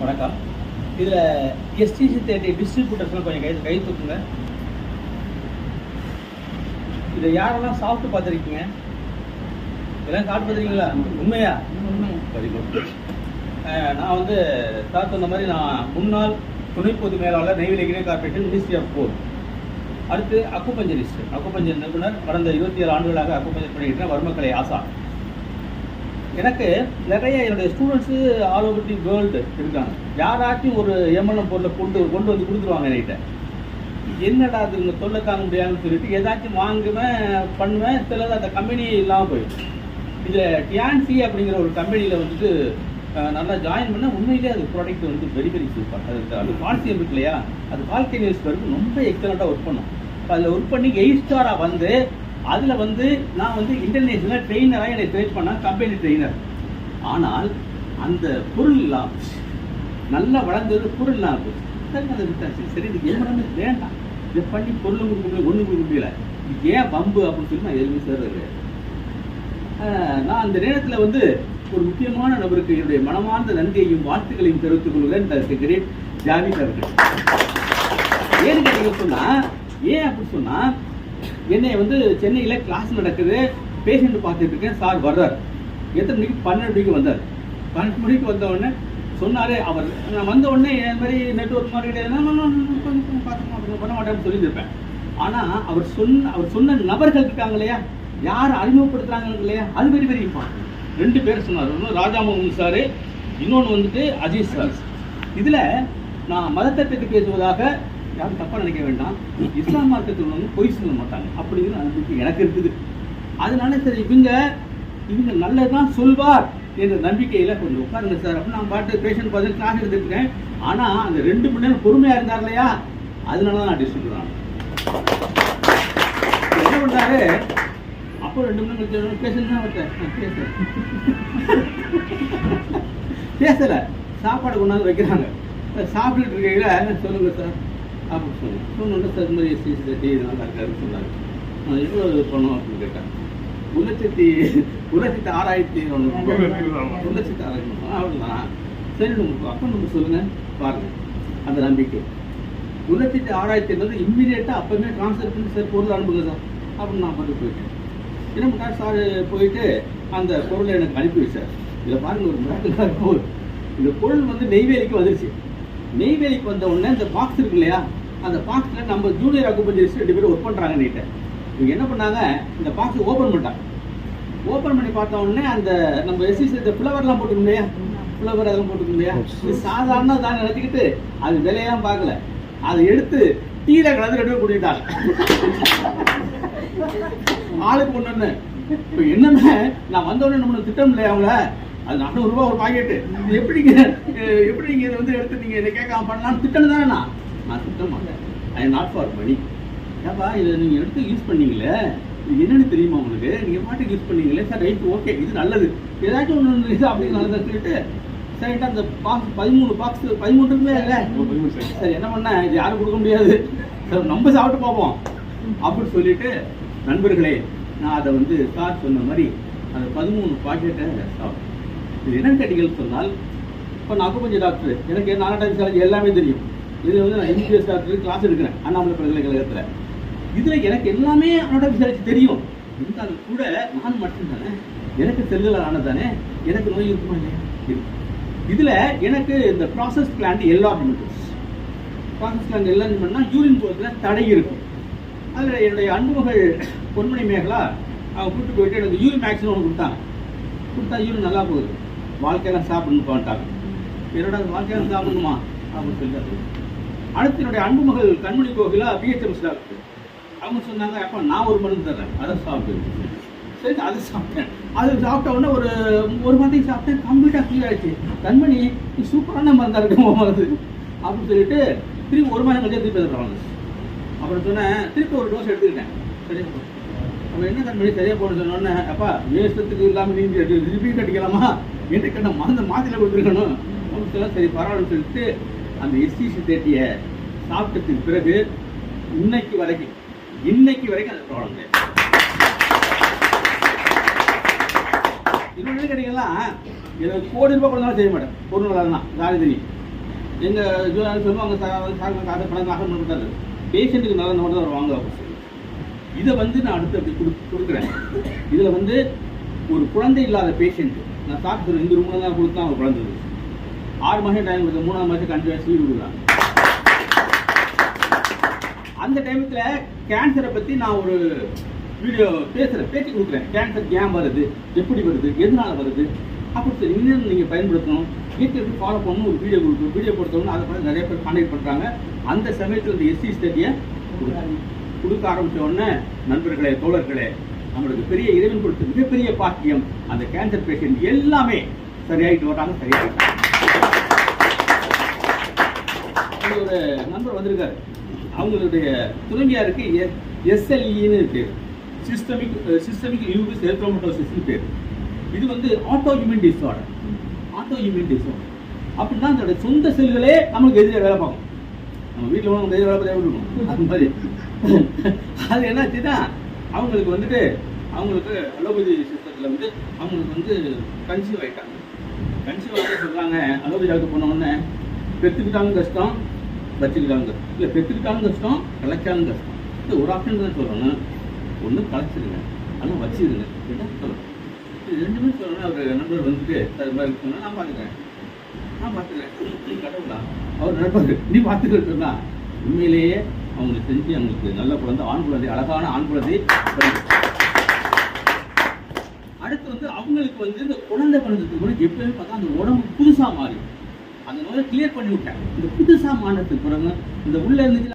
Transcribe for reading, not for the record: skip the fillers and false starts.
வணக்கம். இதில் எஸ்டிசி 30 டிஸ்ட்ரிபியூட்டர்ஸ்லாம் கொஞ்சம் கை தூக்குங்க. இதை யாரெல்லாம் சாப்பிட்டு பார்த்துருக்கீங்க? எல்லாம் சாப்பிட்டு பார்த்துருக்கீங்களா? உண்மையா? Very good. நான் வந்து சார் சொன்ன மாதிரி நான் முன்னாள் துணை பொது மேலாளர் நெய்வேலி கிரே கார்பரேஷன் மினிஸ்ட்ரி ஆஃப் போர். அடுத்து அக்குபஞ்சர் நிபுணர். கடந்த 27 ஆண்டுகளாக அக்குபஞ்சர் பண்ணிக்கிட்டேன். வர்மக்கலை ஆசா. எனக்கு நிறைய என்னுடைய students all over the world இருக்காங்க. யாராச்சும் ஒரு எம்எல்எம் பொருளை கொண்டு வந்து கொடுத்துருவாங்க என்கிட்ட. என்னடா அது இந்த தொல்லை தாங்க முடியாதுன்னு சொல்லிட்டு ஏதாச்சும் வாங்குவேன் பண்ணுவேன். சிலது அந்த கம்பெனி இல்லாமல் போயிடும். இதில் டியான்சி அப்படிங்கிற ஒரு கம்பெனியில் வந்துட்டு நல்லா ஜாயின் பண்ண உண்மையிலே அது ப்ராடக்ட் வந்து வெரி வெரி சூப்பர். அது கால்சியம் இருக்கு இல்லையா, அது கால்கேனியஸ் வரைக்கும் ரொம்ப எக்ஸலண்ட்டாக ஒர்க் பண்ணும். அதில் ஒர்க் பண்ணி 8 ஸ்டாராக வந்து அதில் வந்து நான் வந்து இன்டர்நேஷ்னல் ட்ரெயினராக என்னை ட்ரெயின் பண்ண கம்பெனி ட்ரெயினர். ஆனால் அந்த பொருள் இல்லாமல் நல்லா வளர்ந்தது பொருள் இல்லாமல் போச்சு. சரி அதை விட்டாச்சு. சரி இதுக்கு எல்லாமே வேண்டாம், இதை பண்ணி பொருளும் கொடுக்க முடியல, ஒன்றும் கொடுக்க முடியல, இது ஏன் பம்பு அப்படின்னு சொல்லி நான் எதுவுமே சேர்றது. நான் அந்த நேரத்தில் வந்து ஒரு முக்கியமான நபருக்கு என்னுடைய மனமார்ந்த நன்றியையும் வாழ்த்துக்களையும் தெரிவித்துக் கொள்கிறேன். கிரேட் ஜாவித் அவர்கள். ஏன்னு கேட்டீங்க சொன்னால், ஏன் அப்படின்னு சொன்னால், என்னை வந்து சென்னையில் கிளாஸ் நடக்குது, பேஷண்ட் பார்த்துட்டு இருக்கேன். சார் வர்றார். எத்தனை மணிக்கு? 12 மணிக்கு வந்தார். 12 மணிக்கு வந்த உடனே சொன்னார் அவர். நான் வந்த உடனே என் மாதிரி நெட்ஒர்க் மாதிரி கிடையாது, பார்த்துக்கணும் பண்ண மாட்டேன்னு சொல்லியிருப்பேன். ஆனால் அவர் சொன்ன நபர்கள் இருக்காங்க இல்லையா, யார் அறிமுகப்படுத்துகிறாங்க இல்லையா, அது வெரி வெரி இம்பார்ட்டன்ட். 2 பேர் சொன்னார். ஒன்று ராஜாமோகன் சார், இன்னொன்று வந்துட்டு அஜித் சார். இதில் நான் மதத்தை பற்றி பேசுவதாக யாரும் தப்பாக நினைக்க வேண்டாம். இஸ்லாம் மார்க்கத்தில் வந்து பொய் சொல்ல மாட்டாங்க அப்படிங்கிற நம்பிக்கை எனக்கு இருக்குது. அதனால சரி இவங்க நல்லதான் சொல்வார் என்ற நம்பிக்கையில் கொஞ்சம் உட்காருங்க சார் அப்படின்னு நான் பாட்டு பேஷண்ட் பார்த்து கிளாஸ் எடுத்துருக்கேன். ஆனால் அந்த 2 மணி நேரம் பொறுமையாக இருந்தார் இல்லையா, அதனால தான் நான் டிஸ்ட்ரிபியூட் ஆனேன். என்ன பண்ணுறாரு, அப்போ 2 மணி நேரம் பேஷண்ட் தான் பேசலை, சாப்பாடு கொண்டாந்து வைக்கிறாங்க. சாப்பிட்டுட்டு இருக்கையில் சொல்லுங்க சார் அப்படின்னு சொன்னோன்னு சார் இந்த மாதிரி எஸ்டி நல்லா இருக்காருன்னு சொன்னார். நான் எவ்வளோ பண்ணோம் அப்படின்னு கேட்டேன். 1,06,000 அவ்வளோதான். சரி அப்போ நம்ம சொல்லுங்கள் பாருங்கள் அந்த நம்பிக்கை. 1,06,000 இம்மிடியேட்டாக அப்போவுமே ட்ரான்ஸ்ஃபர் பண்ணி சார் பொருள் அனுப்புங்க சார் அப்படின்னு நான் பார்த்து போயிட்டேன். என்ன பண்ணார் சார், போயிட்டு அந்த பொருளை எனக்கு அனுப்பி வச்சார். இதில் பாருங்கள் ஒரு மிராக்கலாக இருக்கும். இந்த பொருள் வந்து நெய்வேலிக்கு வந்துருச்சு. நெய்வேலிக்கு வந்த உடனே இந்த பாக்ஸ் இருக்கு இல்லையா, அந்த பாக்ஸில் நம்ம ஜூனியர் அக்குபஞ்சரிஸ்ட் 2 பேர் ஒர்க் பண்ணுறாங்க நீட்ட. இவங்க என்ன பண்ணாங்க, இந்த பாக்ஸ் ஓப்பன் பண்ணிட்டாங்க. ஓப்பன் பண்ணி பார்த்த உடனே அந்த நம்ம எஸ்சிசி இந்த ஃப்ளவர்லாம் போட்டுக்கணும் இல்லையா, ஃப்ளவர் அதெல்லாம் போட்டுக்கணும் இல்லையா, இது சாதாரண தான் நினச்சிக்கிட்டு அது விலையெல்லாம் பார்க்கல, அதை எடுத்து டீல கலந்து 2 பேர் கூட்டிட்டாங்க. ஆளுக்கு ஒன்று. இப்போ என்னன்னா நான் வந்த உடனே நம்ம திட்டம் இல்லையா அவங்கள, அது 400 ரூபா ஒரு பாக்கெட்டு, இது எப்படி நீங்கள் இதை வந்து எடுத்து நீங்கள் இதை கேட்காம பண்ணலாம்னு திட்டம் தானே. நான் திட்டம் மாட்டேன். I am not for money. ஏப்பா இதை நீங்கள் எடுத்து யூஸ் பண்ணீங்களே, இது என்னென்னு தெரியுமா உங்களுக்கு, நீங்கள் பாட்டுக்கு யூஸ் பண்ணீங்களே சார், ரைட்டு ஓகே இது நல்லது, ஏதாச்சும் ஒன்று இது அப்படின்னு நல்லதான் சொல்லிட்டு சரிட்டா அந்த பாக்ஸ் 13 இருக்குமே இல்லை. சரி என்ன பண்ணேன், இது யாரும் கொடுக்க முடியாது சார், நம்ம சாப்பிட்டு பார்ப்போம் அப்படின்னு சொல்லிட்டு நண்பர்களே நான் அதை வந்து சார் சொன்ன மாதிரி அந்த 13 பாக்கெட்டை சாப்பிட்டேன். இது என்னன்னு கேட்டீங்கன்னு சொன்னால், இப்போ நான் கொஞ்சம் டாக்டர், எனக்கு அனாட்டமி காலேஜ் எல்லாமே தெரியும். இது வந்து நான் எம்பிபிஎஸ் டாக்டர் கிளாஸ் எடுக்கிறேன் அண்ணாமலை பல்கலைக்கழகத்தில். இதில் எனக்கு எல்லாமே அனாட்டமி காலேஜ் தெரியும். இருந்தாலும் கூட நான் மட்டும்தானே, எனக்கு செல்லுகள் ஆனதானே, எனக்கு நோய் இருக்குமா இல்லையா இருக்கு. இதில் எனக்கு இந்த ப்ராசஸ் பிளான்ட் எல்லாம் பண்ணால் யூரின் போகிறதுல தடை இருக்கும். அதில் என்னுடைய அன்புமகள் பொன்மணி மேகலா அவங்க கூப்பிட்டு போயிட்டு எனக்கு யூரின் மேக்ஸின் ஒன்று கொடுத்தா யூரின் நல்லா போகுது, வாழ்க்கையெல்லாம் சாப்பிடணும் பண்ணிட்டாங்க. என்னோட வாழ்க்கையெல்லாம் சாப்பிடணுமா அப்படின்னு சொல்லிட்டு. அடுத்து என்னுடைய அன்புமகள் கண்மணி கோகிலா பிஹெச்எம்எஸ் டாக்டர், அவங்க சொன்னாங்க அப்போ நான் ஒரு மருந்து தர்றேன் அதை சாப்பிட்டு. சரி அது சாப்பிட்டேன். அது சாப்பிட்ட உடனே ஒரு மந்தைக்கு சாப்பிட்டேன், கம்ப்ளீட்டாக க்ளியர் ஆகிடுச்சு. கண்மணி சூப்பரான மருந்தாக இருக்கும் மருந்து அப்படின்னு சொல்லிட்டு திரும்பி 1 மாதம் கழிச்சு திருப்பி தருவாங்க. அப்புறம் சொன்னேன் திருப்பி ஒரு டோஸ் எடுத்துக்கிட்டேன். சரியா போகும். அப்போ என்ன கண்மணி சரியாக போட சொன்னோடனே, அப்பா வேஸ்டத்துக்கு இல்லாமல் நீங்கள் ரிப்பீட் அடிக்கலாமா, என்ன மருந்து மாத்திரை கொடுத்துருக்கணும் அப்படின்னு சொல்ல. சரி பரவாயில்லன்னு சொல்லிட்டு அந்த எஸ்டிசி 30 சாப்பிட்டதுக்கு பிறகு இன்னைக்கு வரைக்கும் அந்த ப்ராப்ளம் கிடையாது. இன்னொன்று கேட்டீங்கன்னா எனக்கு கோடி ரூபாய் கொடுத்தாலும் செய்ய மாட்டேன். ஒரு நாள் தான் ஜாலி தெரியும். எங்கள் சொல்லுவாங்க சார் காசு பணம் காசு கொடுத்தாரு, பேஷண்ட்டுக்கு நல்ல மட்டும் தான் வாங்க. இதை வந்து நான் அடுத்து அப்படி கொடுக்குறேன். இதில் வந்து ஒரு குழந்தை இல்லாத பேஷண்ட்டு நான் சாப்பிட்டு இந்த ரூமில் தான் கொடுத்தா அவங்க குழந்தை 6 மாதம் டைம் கொடுத்து 3ஆவது மாதம் கண்டிப்பாக வீடு கொடுக்குறாங்க. அந்த டைமத்தில் கேன்சரை பற்றி நான் ஒரு வீடியோ பேட்டி கொடுக்குறேன். கேன்சர் ஏன் வருது, எப்படி வருது, எதனால் வருது, அப்படி சரி இன்னும் நீங்கள் பயன்படுத்தணும், வீட்டில் எப்படி ஃபாலோ பண்ணணும் ஒரு வீடியோ கொடுத்தோம்னா அதை பார்த்து நிறைய பேர் கான்டாக்ட் பண்ணுறாங்க. அந்த சமயத்தில் இந்த எஸ்சி ஸ்டடியை கொடுக்க ஆரம்பித்த உடனே நண்பர்களே, தோழர்களே, நம்மளுக்கு பெரிய இறைவன் கொடுத்த மிகப்பெரிய பாக்கியம். அந்த கேன்சர் பேஷண்ட் எல்லாமே சரியாயிட்டு வராங்க. சரியாயிட்டாங்க. ஒரு நண்பர் வந்திருக்காரு, அவங்களுடைய துணைவியாருக்கு SLEன்னு பேர், சிஸ்டமிக் லியூபிஸ் எரித்ரோமட்டோசிஸ்னு பேர். இது வந்து ஆட்டோ இம்யூன் டிஸார்டர். அப்படின்னா அதோட சொந்த செல்களே நமக்கு எதிராக வேலை பார்க்கும். நம்ம வீட்டில் நமக்கு எதிராக வேலை பார்க்க அது மாதிரி அது என்னாச்சுன்னா அவங்களுக்கு வந்துட்டு அவங்களுக்கு அலோபதி சிஸ்டத்தில் வந்து அவங்களுக்கு வந்து கன்சீவ் ஆகிட்டாங்க. கன்சீவ் ஆக சொல்கிறாங்க, அலோபதி டாக்டர் போனோடனே பெற்றுக்கிட்டாலும் கஷ்டம், வச்சுக்கிட்டாலும் இல்லை, பெற்றுக்கிட்டாலும் கஷ்டம், கலைச்சாலும் கஷ்டம். இது ஒரு ஆப்ஷன் தான் சொல்லணும். ஒன்று கலைச்சிருங்க, ஆனால் வச்சுருங்க, என்ன சொல்லணும். இது ரெண்டுமே சொல்லணும். அவர் நண்பர் வந்துட்டு அது மாதிரி சொன்னால் நான் பார்த்துக்கிறேன் கடவுளா அவர் நண்பர் நீ பார்த்துக்கிட்டு சொன்னா உண்மையிலேயே அவங்களுக்கு செஞ்சு அவங்களுக்கு நல்ல குழந்தை, ஆண் குழந்தை, அழகான ஆண் குழந்தை. அடுத்து வந்து அவங்களுக்கு வந்து இந்த குழந்தை பிறந்ததுக்கு கூட எப்பவுமே பார்த்தா அந்த உடம்பு புதுசாக மாறி அந்த நோயை கிளியர் பண்ணி விட்டேன். இந்த புதுசாக மாறினதுக்கு பிறகு இந்த உள்ள இருந்துச்சு